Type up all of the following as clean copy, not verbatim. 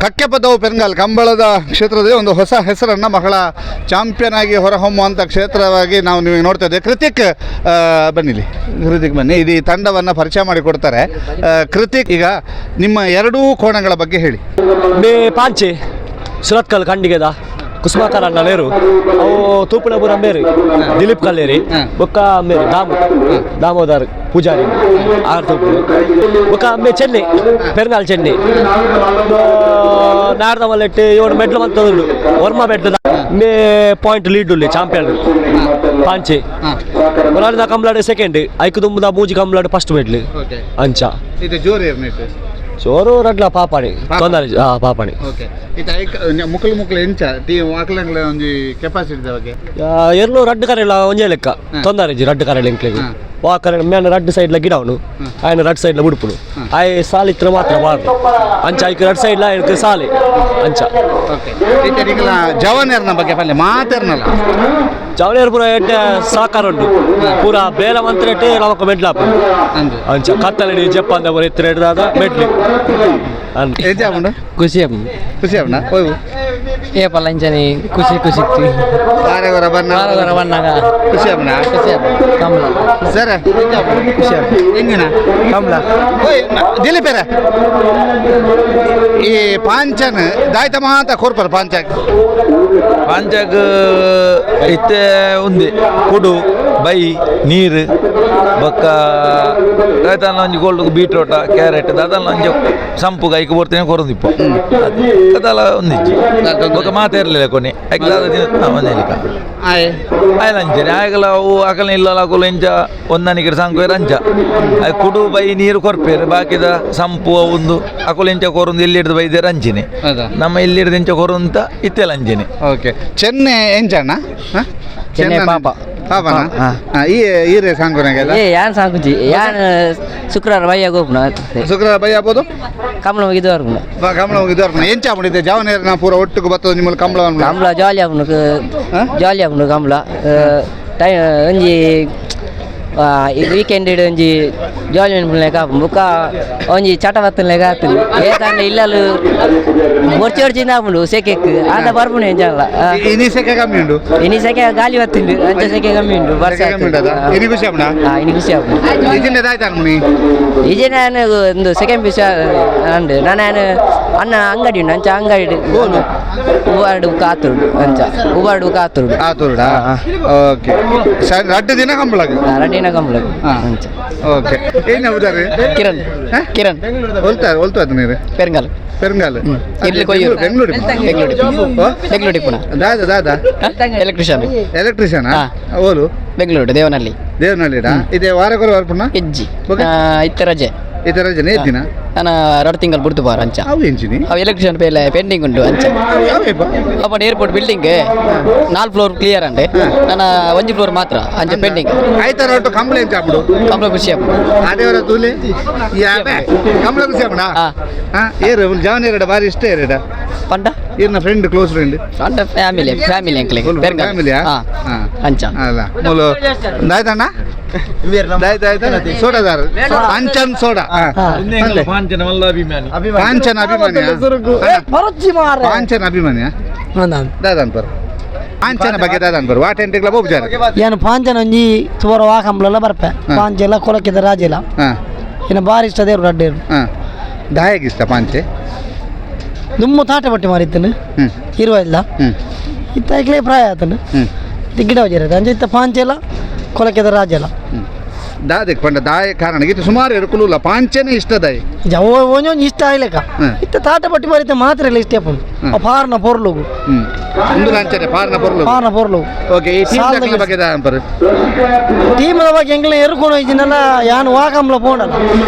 ಕಕ್ಕೆಪದವು ಪೆರ್ಗಾಲ್ ಕಂಬಳದ ಕ್ಷೇತ್ರದಲ್ಲಿ ಒಂದು ಹೊಸ ಹೆಸರನ್ನು ಮಕ್ಕಳ ಚಾಂಪಿಯನ್ ಆಗಿ ಹೊರಹೊಮ್ಮುವಂಥ ಕ್ಷೇತ್ರವಾಗಿ ನಾವು ನಿಮಗೆ ನೋಡ್ತಾ ಇದ್ದೇವೆ. ಕೃತಿಕ್ ಬನ್ನಿಲಿ, ಕೃತಿಕ್ ಬನ್ನಿ. ಇದು ಈ ತಂಡವನ್ನು ಪರಿಚಯ ಮಾಡಿಕೊಡ್ತಾರೆ. ಕೃತಿಕ್, ಈಗ ನಿಮ್ಮ ಎರಡೂ ಕೋಣಗಳ ಬಗ್ಗೆ ಹೇಳಿ. ಪಾಂಚೆ ಸುರತ್ಕಲ್ ಖಂಡಿಗೆದ ಕುಸುಮಾಕರ ಅಣ್ಣ ಬೇರು ಅವು ತೂಪುಳಪುರ ಬೇರು ದಿಲೀಪ್ ಕಲ್ಲೇರಿ ಬೊಕ್ಕ ಮೇರು ದಾಮೋದರ್ ಪೂಜಾರಿ ಆರು ತೂಪುಳು ಬೊಕ್ಕ ಅಮ್ಮೆ ಚೆನ್ನೈ ಪೆರ್ನಾಲ್ ಚೆನ್ನೈ ನಾಡ್ದ ಮಲ್ಲೆಟ್ಟು ಇವನು ಮೆಡ್ಲು ಮಂತದು ವರ್ಮ ಬೆಟ್ಟದ ಮೇ ಪಾಯಿಂಟ್ ಲೀಡ್ ಉಳ್ಳಿ ಚಾಂಪಿಯನ್ ಪಾಂಚೆ ಒಲಾಡಿದ ಕಂಬ್ಲಾಡ್ ಸೆಕೆಂಡ್ ಐಕು ತುಂಬದ ಮೂಜಿ ಕಂಬ್ಲಾಡ್ ಫಸ್ಟ್ ಮೆಡ್ಲು ಅಂಚ ಇದು ಜೋರು ಚೋರು ರಡ್ಲ ಪಾಪಾಣಿ ತೊಂದರೆ ಪಾಪಾಣಿ ಮುಕ್ಕಲು ಎಂಚ ಆಕಲಂಗ್ಲ ಒಂಜಿ ಕೆಪಾಸಿಟಿ ಬಗ್ಗೆ ಎರ್ಲು ರಡ್ಡು ಕರೆಲ್ಲ ಒಂಜೇ ಲೆಕ್ಕ ತೊಂದರೆ ರಡ್ಡು ಕರೆಲ್ಲ ಎಂಕ್ಲೆಗು ವಾ ಕರೆ ಮೇನ ರಡ್ಡು ಸೈಡ್ಲ ಗಿಡ ಅವನು ఆయన ರಡ್ ಸೈಡ್ಲ ಬಿಡ್ಪುಡು ಆಯ್ ಸಾಲಿತ್ರ ಮಾತ್ರ ಬಾರ್ದು ಅಂಚ ಐಕ್ ರಡ್ ಸೈಡ್ಲ ಐಕ್ ಸಾಲಿ ಅಂಚ ಜವಾನೇರ್ನ ಬಗ್ಗೆ ಪಲ್ಲೆ ಮಾತಾರ್ನಲ್ಲ ಜವನೇರ್ ಪೂರ ಎಡ್ಡೆ ಸಾಕಾರ ಉಂಟು ಪೂರ ಬೇಲ ಮಂತ್ರೆಟ್ಟೆ ನಮಕ ಮೆಡ್ಲಾಪ ಅಂಚ ಕತ್ತಲಡಿ ಜಪ್ಪಂದ ಪೂರ ಎತ್ತರ ಹಿಡ್ದಾದ ಮೆಡ್ಲಿ ಖುಷಿ ಖುಷಿ ಅವನ ಹೋಗು ఏ పల్లంచని ఖుషి ఖుషి వారగొర బన్నాగ ಖುಷಿ ಅವನ కమల ಸರ ಖುಷಿ ಹೆಂಗಿನ కమల ದಿಲೀಪೇರ ಈ ಪಾಂಚನ್ ದಾಯ್ತ ಮಾತ ಕೋರ್ಪರ್ ಪಾಂಚಕ್ ಇತ್ತೆ ఉంది ಕುಡು ಬೈ ನೀರು ಬೊಕ್ಕ ದಾಯ್ತನ ಒಂಜಿ ಗೋಲ್ಡ್ ಬೀಟ್ರೋಟ ಕ್ಯಾರೆಟ್ ದಾದಲ್ಲ ಒಂಜಿ ಸಂಪು ಕೈಗೆ ಬರ್ತೀನಿ ಕೊರದಿಪ್ಪ ಅದಲ್ಲ ಒಂದಿಜ್ಜಿ ಬೊಕ್ಕ ಮಾತಾಡಲಿಲ್ಲ ಕೊನೆ ಐಕ್ಲಾದ ದಿನ ಒಂದೇಲಿಕ ಆಯ್ಲ ಅಂಚನೆ ಆಯ್ಗಲ ಅವು ಅಕಲ ಇಲ್ಲಲ್ಲ ಅಕುಲು ಇಂಚ ಒಂದನಿಗೆ ಸಂಕೋಯ್ರ ಅಂಚ ಅದು ಕುಡು ಬೈ ನೀರು ಕೊರ್ಪೇರು ಬಾಕಿದ ಸಂಪು ಒಂದು ಅಕುಲು ಇಂಚ ಕೊರೊಂದು ಇಲ್ಲಿ ಹಿಡಿದು ಬೈದೇರು ಅಂಚನೆ ನಮ್ಮ ಇಲ್ಲಿ ಹಿಡಿದು ಇಂಚ ಕೊರಂತ ಇತ್ತೆಲ್ಲ ಅಂಚನೆ. ಓಕೆ ಚೆನ್ನೈ ಎಂಚಣ್ಣ ಚೆನ್ನೈ ಪಾಪ ಪಾಪನ ಈ ರೇ ಸಾಂಗುನಾಗೆಲ್ಲ ಯಾನ್ ಸಾಂಗುಜಿ ಯಾನ್ ಶುಕ್ರವಾರ ಬಯ್ಯ ಗೋಪುನ ಶುಕ್ರವಾರ ಬೈ ಆಗ್ಬೋದು ಕಮಲ ಹೋಗಿದ್ದವ್ರು ಕಮಲ ಹೋಗಿದ್ದವ್ರು ಎಂಚ ಮಾಡಿದ್ದೆ ಜಾವನೇರನ ಪೂರ ಒಟ್ಟಿಗೆ ಬರ್ತದೆ ನಿಮ್ಮಲ್ಲಿ ಕಮಲ ಜಾಲಿ ಆಗುನು ಕಮಲ ಟೈಮ್ ಒಂಜಿ ವೀಕೆಂಡ್ ಒಂಜಿ ಜಾಲಿ ಲೆಕ್ಕ ಬುಕ್ಕ ಒಂಜಿ ಚಟ ಬತ್ತನ ಲೆಕ್ಕ ಆಗ್ತದೆ ಏಕಂದ್ರೆ ಇಲ್ಲಲು ಒರ್ಚಿ ಒರ್ಚಿಂದ ಹಾಕೊಂಡು ಸೆಕೆಕ್ ಆದ ಬರ್ಪುಣೆ ಎಂಜಲ್ಲ ಇನಿ ಸೆಕೆ ಕಮ್ಮಿ ಉಂಟು ಇನಿ ಸೆಕೆ ಗಾಲಿ ಬತ್ತಿಂಡು ಅಂಚ ಸೆಕೆ ಕಮ್ಮಿ ಉಂಟು ವರ್ಷ ಇನಿ ಖುಷಿ ಆಪಣ ಇನಿ ಖುಷಿ ಆಪಣ ಇದನ್ನ ದಾಯ್ತ ಮುನಿ ಈಜೆ ನಾನು ಒಂದು ಸೆಕೆಂಡ್ ಪೀಸ್ ಅಂಡು ನಾನು ಅನ್ನ ಅಂಗಡಿ ಉಂಡು ಅಂಚ ಅಂಗಡಿ ಉಬಾರ್ಡು ಕಾತುರುಡು ಅಂಚ ಉಬಾರ್ಡು ಕಾತುರುಡು ಆತುರುಡಾ ಓಕೆ ರಡ್ಡು ದಿನ ಕಂಬಳಗ ರಡ್ಡಿನ ಕಂಬಳ ಅಂಚ ಓಕೆ ಏನು ಉದಾರೆ ಕಿರಣ್ ಒಲ್ತಾ ನೀರು ಪೆರಂಗಾಲ್ ಇಲ್ಲಿ ಕೊಯ್ಯೂರು ಬೆಂಗಳೂರು ಪುನಃ ದಾದಾ ಎಲೆಕ್ಟ್ರಿಷಿಯನ್ ಓಲು ಬೆಂಗಳೂರು ದೇವನಹಳ್ಳಿಡಾ ಇದೆ ವಾರಗೊಲ ಬರ್ಪುನ ಹೆಜ್ಜಿ ಇತ್ತ ರಜೆ ಜನ ಎದ್ದಿನ ನಾನು 2 ತಿಂಗಳು ಬಿಡ್ತು ಬಾರ ಅಂಚ ಅವು ಎಂಚಿನಿ ಅವು ಎಲೆಕ್ಟ್ರಿಷಿಯನ್ ಪೇಲೆ ಪೆಂಡಿಂಗ್ ಉಂಟು ಅಂಚ ಅಪ್ಪ ಏರ್ಪೋರ್ಟ್ ಬಿಲ್ಡಿಂಗ್ 4 ಫ್ಲೋರ್ ಕ್ಲಿಯರ್ ಅಂಡೆ ನಾನು 1 ಫ್ಲೋರ್ ಮಾತ್ರ ಅಂಚ ಪೆಂಡಿಂಗ್ ಆಯ್ತಾರ ಒಟ್ಟು ಕಂಬಳ ಎಂಚ ಆಪಡು ಕಂಬಳ ಖುಷಿ ಆಪು ಆದೇವರ ತೂಲೆ ಕಂಬಳ ಖುಷಿ ಆಪಡ ಏರು ಜಾವನೇರಡ ಬಾರಿ ಇಷ್ಟ ಏರಡ ಪಂಡ ಇರ್ನ ಫ್ರೆಂಡ್ ಕ್ಲೋಸ್ ಫ್ರೆಂಡ್ ಪಂಡ ಫ್ಯಾಮಿಲಿ ಅಂಕಲ್ ಫ್ಯಾಮಿಲಿಯಾ ಅಂಚ ಅಲ್ಲ ಮೂಲು ದಾಯ್ತಣ್ಣ ಸೋಡಾದಾರ ಪಾಂಚನ್ ಸೋಡಾ ಪಾಂಚನ ಮಲ್ಲ ಅಭಿಮಾನಿ ಪಾಂಚನ ಅಭಿಮಾನಿಯ ದಾದಾನ್ ಪರ್ ಪಾಂಚನ ಬಗ್ಗೆ ದಾದಾನ್ ಪರ್ ವಾಟ್ ಎಂಟಿಗ್ಲ ಬೋಬ್ಜಾರ ಏನು ಪಾಂಚನ ಒಂಜಿ ಸುವರ ವಾಕಂಬ್ಲೆಲ್ಲ ಬರ್ಪೆ ಪಾಂಚೆಲ್ಲ ಕೊಲಕ್ಕಿದ ರಾಜೆಲ್ಲ ಇನ್ನು ಬಾರಿ ಇಷ್ಟ ದೇವ್ರು ಅಡ್ಡೇರು ದಾಯಗಿಷ್ಟ ಪಾಂಚೆ ದುಮ್ಮು ತಾಟ ಬಟ್ಟೆ ಮಾರಿತ್ತನು ಇರುವ ಇಲ್ಲ ಇತ್ತಾಗಲೇ ಪ್ರಾಯ ಆತನು ಗಿಡ ವಜರ ಅಂಚೆ ಇತ್ತ ಪಾಂಚೆಲ್ಲ ಕೊಲಕ್ಕಿದ ರಾಜೆಲ್ಲ ದಾದಕ್ಕೆ ಪಂಡ ದಾಯ ಕಾರಣ ಇದು ಸುಮಾರು ಇರಕುಲ್ಲ ಪಾಂಚನೆ ಇಷ್ಟ ದಾಯ ಒಂಜೊಂದು ಇಷ್ಟ ಆಗ್ಲಿಕ್ಕ ಇತ್ತ ತಾಟ ಬಟ್ಟೆ ಮಾರಿತ್ತ ಮಾತ್ರ ಇಲ್ಲ ಇಷ್ಟ ಪಾರ್ನ ಪೊರ್ಲುಗು ಪಾರ್ನ ಪೊರ್ಲುಗು ಓಕೆ ಈ ಟೀಮ್ ಬಗ್ಗೆ ದಾಂಪರು ಟೀಮದ ಬಗ್ಗೆ ಎಂಗ್ಲ ಎರ್ಕೊಂಡು ಹೋಯ್ತಿನಲ್ಲ ಯಾನು ವಾಕಂಬ್ಲ ಪೋಂಡಲ್ಲ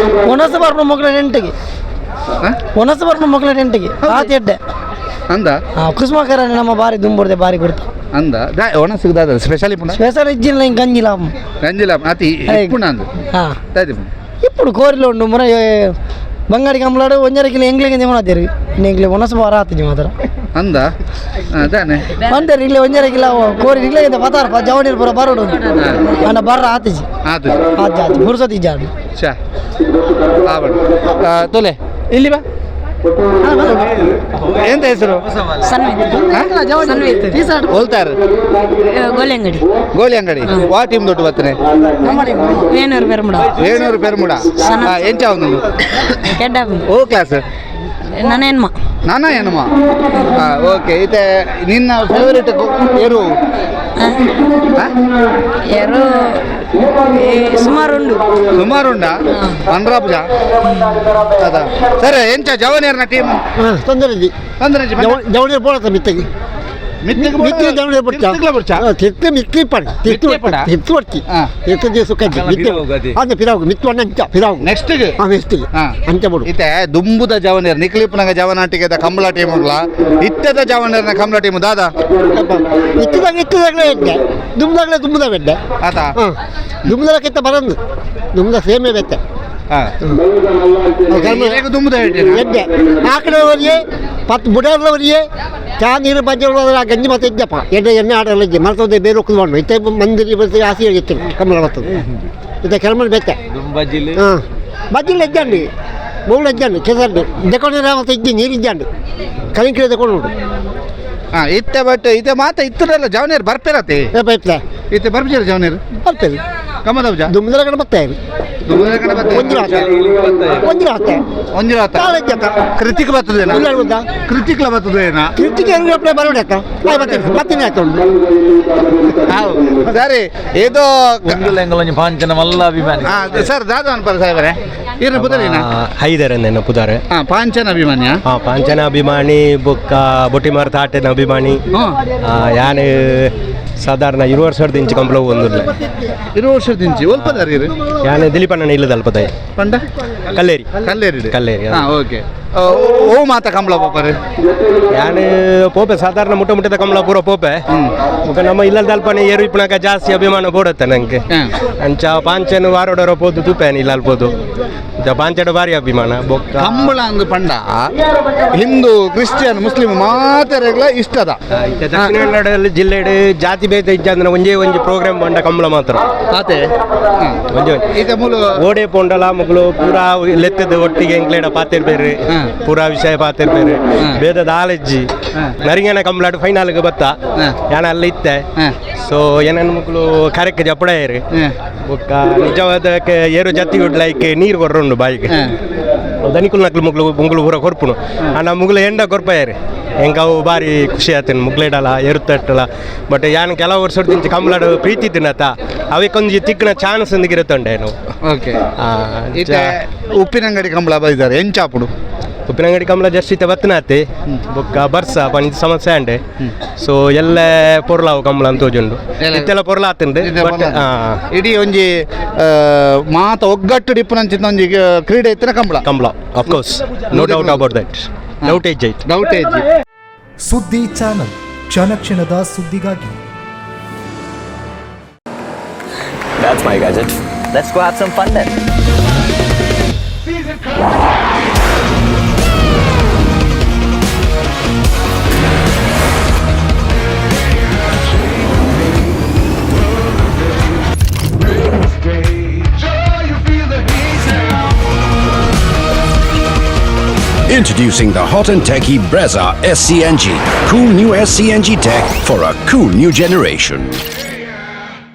ಒನಸ ಬರ್ನ ಮಕ್ಕಳ ಟೆಂಟಿಗೆ ಆತ ಎಡ್ಡೆ ಅಂದ ಕುಸುಮಾಕರ ನಮ್ಮ ಬಾರಿ ದುಂಬುರ್ದೆ ಬಾರಿ ಕೊಡ್ತಾ ಅಂದ ಒಣ ಸಿಗದಾದ ಸ್ಪೆಷಲ್ ಇಜ್ಜಿಲ್ಲ ಹಿಂಗೆ ಗಂಜಿಲ ಅತಿ ಇಪ್ಪುಣ ಅಂದು ఇప్పుడు కోరిలో ఉండు మన బంగాడి కమ్మలాడు వంజరకి ఎంగ్లకి ఏమన్నారు ఎంగ్లీ మనసు బాగా రాత్రి మాత్రం ಅಂದ ಅದಾನೆ ಅಂತಾರೆ ಇಲ್ಲಿ ಒಂಜರಕಿಲ್ಲ ಕೋರಿ ಇಲ್ಲ ಇಂದ ಪತಾರ ಜವಣಿರ್ ಪುರ ಬರೋಡು ಅಣ್ಣ ಬರ್ರ ಆತಿಜಿ ಆತಿ ಫುರ್ಸತಿ ಜಾಡು ಚಾ ಆವಡು ತೊಲೆ ಇಲ್ಲಿ ಬಾ ಹೆಸರು ಹೋಲ್ತಾರ ಗೋಲೆಂಗಡಿ ಗೋಲಿ ಅಂಗಡಿ ವಾ ಟೀಮ್ ದೊಡ್ಡ ಬತ್ತನೆ ವೇಣೂರು ಬೆರಮುಡ ವೇಣೂರು ಪೆರ್ಮುಡ ಎಂಚ ಒಂದು ಕೆಡ್ಡಾಬಿ ಓ ಕ್ಲಾಸ್ ನನ್ನ ಹೆಣ್ಮ ನಾನಾ ಏನಮ್ಮ ಓಕೆ ಇದೆ ನಿನ್ನ ಫೇವರೇಟ್ ಏರು ಯಾರು ಸುಮಾರುಂಡು ಸುಮಾರುಂಡ ಪಂದ್ರಾಪುಜ ಅದ ಸರಿ ಎಂಚ ಜವನೇರ್ನ ಟೀಮ್ ತೊಂದರೆ ಅಂದ್ರೆ ಜವಳಿ ಬೋಳತ್ತ ಮಿತ್ತಗೆ ಮಿತ್ತಿ ಜವಳಿ ಬಿಡ್ತಾ ತಿರ್ತಿ ಮಿತ್ತಿ ಪಡಿ ತಿರ್ತಿ ಹೊಡ್ತಿ ತಿರ್ತಿ ದಿವಸ ಕಜ್ಜಿ ಮಿತ್ತಿ ಅದು ಪಿರಾವು ಮಿತ್ತು ಅಂಚ ಪಿರಾವು ನೆಕ್ಸ್ಟ್ ಮಿಸ್ತಿಗೆ ಅಂಚ ಬಿಡು ಇತ್ತೆ ದುಂಬುದ ಜವನೇರ್ ನಿಕ್ಲಿಪ್ನಗ ಜವನಾಟಿಗೆದ ಕಂಬಳ ಟೀಮ್ ಉಂಗ್ಲ ಇತ್ತದ ಜವನೇರ್ನ ಕಂಬಳ ಟೀಮ್ ದಾದ ಇತ್ತದಾಗಲೇ ಎಡ್ಡೆ ದುಮ್ದಾಗಲೇ ಬೆಡ್ಡೆ ಆತ ದುಮ್ದಲಕ್ಕಿಂತ ಬರಂದು ದುಮ್ದ ಸೇಮೆ ಬೆತ್ತೆ ದುಂಬುದ ಎಡ್ಡೆ ಆ ಕಡೆಯವರಿಗೆ ಪತ್ತು ಬುಡಾರ್ಲವರಿಗೆ ಚಾ ನೀರು ಬಂಜೆ ಗಂಜಿ ಮತ್ತೆ ಇದ್ದಪ್ಪ ಎಣ್ಣೆ ಆಡಲ್ಲ ಇದ್ದೆ ಮರ್ತೋದೆ ಬೇರೆ ಹೋಗ್ಕೊಂಡು ಇತ್ತೆ ಮಂದಿರ ಬರ್ತೀವಿ ಆಸೆ ಆಗಿತ್ತು ಕಮ್ಮಲ ಬರ್ತದೆ ಇತ್ತೆ ಕೆಳಮಲ್ಲಿ ಬೆತ್ತೆ ಹಾಂ ಬಜ್ಜಿಲ್ಲ ಇದ್ದಂಡಿ ಮೂಳು ಇದ್ದಂಡು ಕೆಸರ್ದು ದೆಕೊಂಡು ಮತ್ತೆ ಇದ್ದಿ ನೀರು ಇದ್ದಂಡು ಕಲಿಂಕಿಡ ತಗೊಂಡು ಇತ್ತೆ ಬಟ್ ಇದೆ ಮಾತ ಇತ್ತರಲ್ಲ ಜವನೇರ್ ಬರ್ಪೇರತ್ತೆ ಬೈಪ್ಲೆ ಇತ್ತೆ ಬರ್ಪಿಜಾರ ಜವನೇರ್ ಬರ್ತೇವೆ ಕಮ್ಮದವ್ಜ ದುಮ್ದಲ ಕಡೆ ಬರ್ತೇವೆ ಒಂಜಿರಾತ ಕೃತಿಕ್ ಬರ್ತದೇನ ಕೃತಿಕ್ಲ ಬರ್ತದೇನ ಸರಿ ಇದು ಪಾಂಚನ ಮಲ್ಲ ಅಭಿಮಾನಿ ಸರ್ ದಾದ ಅನ್ಪರ ಸಾಹೇಬರೇ ಇರ್ನ ಪುದರಿನ ಹೈದರನ್ನೇನು ಪುದಾರೆ ಪಾಂಚನ ಅಭಿಮಾನಿಯ ಪಾಂಚನ ಅಭಿಮಾನಿ ಬೊಕ್ಕ ಬೊಟ್ಟಿಮಾರ್ ತಾಟೆನ ಅಭಿಮಾನಿ ಯಾನ್ ಸಾಧಾರಣ 20 ವರ್ಷದ ಇಂಚು ಕಂಬಳ ಒಂದಿಲ್ಲ 20 ವರ್ಷದ ಇಂಚಿ ಒಲ್ಪದಾರಿ ಯಾನ್ ದಿಲೀಪಣ್ಣ ಇಲ್ಲದ ಅಲ್ಪದಾಯ ಪಂಡ ಕಲ್ಲೇರಿ ಕಲ್ಲೇರಿ ಓಕೆ ಓ ಮಾತ ಕಂಬಳ ಪಾಪರೆ ಯಾನ್ ಪೋಪೆ ಸಾಧಾರಣ ಮುಟ್ಟದ ಕಂಬಳ ಪೂರ ಪೋಪೆ ನಮ್ಮ ಇಲ್ಲದ ಅಲ್ಪನೆ ಏರು ಇಪ್ಪಣಕ ಜಾಸ್ತಿ ಅಭಿಮಾನ ಬೋಡತ್ತೆ ನಂಗೆ ಅಂಚ ಪಾಂಚನ ವಾರೋಡರ ಪೋದು ತೂಪೇನ ಇಲ್ಲ ಅಲ್ಪೋದು ಪಾಂಚಡ ಭಾರಿ ಅಭಿಮಾನ ಬೊಕ್ಕ ಕಂಬಳ ಅಂದು ಪಂಡ ಹಿಂದೂ ಕ್ರಿಶ್ಚಿಯನ್ ಮುಸ್ಲಿಂ ಮಾತರೆಗ್ಲ ಇಷ್ಟದ ದಕ್ಷಿಣ ಕನ್ನಡ ಜಿಲ್ಲೆಡ್ ಜಾತಿ ಭೇದ ಇಜ್ಜಂದ್ರೆ ಒಂಜಿ ಪ್ರೋಗ್ರಾಮ್ ಬಂಡ ಕಂಬಳ ಮಾತ್ರ ಆತೆ ಈಗ ಮೂಲ ಓಡೆ ಪೊಂಡಲ ಮಗಳು ಪೂರಾ ಲೆತ್ತದ ಒಟ್ಟಿಗೆ ಎಂಕ್ಲೇಡ ಪಾತಿರ್ಬೇರೆ ಪೂರಾ ವಿಷಯ ಪಾತಿರ್ಬೇರೆ ಭೇದದ ಆಲಜ್ಜಿ ನರಿಗೇನ ಕಂಬಳಾಡು ಫೈನಲ್ಗೆ ಬತ್ತ ಯಾನ ಅಲ್ಲಿ ಇತ್ತೆ ಸೊ ಏನನ್ನ ಮಕ್ಕಳು ಕಾರ್ಯಕ್ಕೆ ಜಪ್ಪಡ ಏರಿ ಬೊಕ್ಕ ನಿಜವಾದ ಏರು ಜಾತಿ ಲೈಕ್ ನೀರು ಕೊರ್ರುಂಡು ಬಾಯಿಗೆ ದನಿಕುಲ್ ನಕ್ಲು ಮುಗ್ಳು ಪೂರ ಕೊರ್ಪುನು ಅಣ್ಣ ಮುಗ್ಳು ಎಂಡ ಕೊರ್ಪಾಯರಿ ಹೆಂಗವು ಭಾರಿ ಖುಷಿ ಆತನು ಮುಗ್ಲೇಡಲ್ಲ ಎರುತ್ತಟ್ಟಲ್ಲ ಬಟ್ ಯಾನ್ ಕೆಲವು ವರ್ಷದ ಇಂಚ ಕಂಬಳಾಡು ಪ್ರೀತಿ ತಿನ್ನತ್ತ ಅವಕ್ಕೊಂದು ತಿಕ್ಕನ ಚಾನ್ಸ್ ಎಂದಿಗಿರುತ್ತಂಡೆ ನಾವು ಓಕೆ ಉಪ್ಪಿನಂಗಡಿ ಕಂಬಳ ಬೈದಾರೆ ಎಂಚಾಪುಡು ಉಪ್ಪಿನಂಗಡಿ ಕಂಬಳ ಜಸ್ಟ್ ಇತ್ತೆ ಬತ್ತನಾತಿ ಬೊಕ್ಕ ಬರ್ಸ ಪಂಚ ಸಮಸ್ಯೆ ಅಂಡೆ ಸೊ ಎಲ್ಲ ಪೊರ್ಲಾವು ಕಂಬಳ ಅಂತ ತೋಜುಂಡು ಇತ್ತೆಲ್ಲ ಪೊರ್ಲ ಆತಂಡೆ ಬಟ್ ಇಡೀ ಒಂಜಿ ಮಾತ ಒಗ್ಗಟ್ಟು ಡಿಪ್ಪನಂಚಿನ ಒಂಜಿ ಕ್ರೀಡೆ ಇತ್ತಿನ Kambala of course no doubt about that ಡೌಟ್ ಏಜ್ ಸುದ್ದಿ ಚಾನಲ್ ಕ್ಷಣ ಕ್ಷಣದ ಸುದ್ದಿಗಾಗಿ. That's my gadget. Let's go have some fun then. Introducing the hot and techy Brezza SCNG. Cool new SCNG tech for a cool new generation.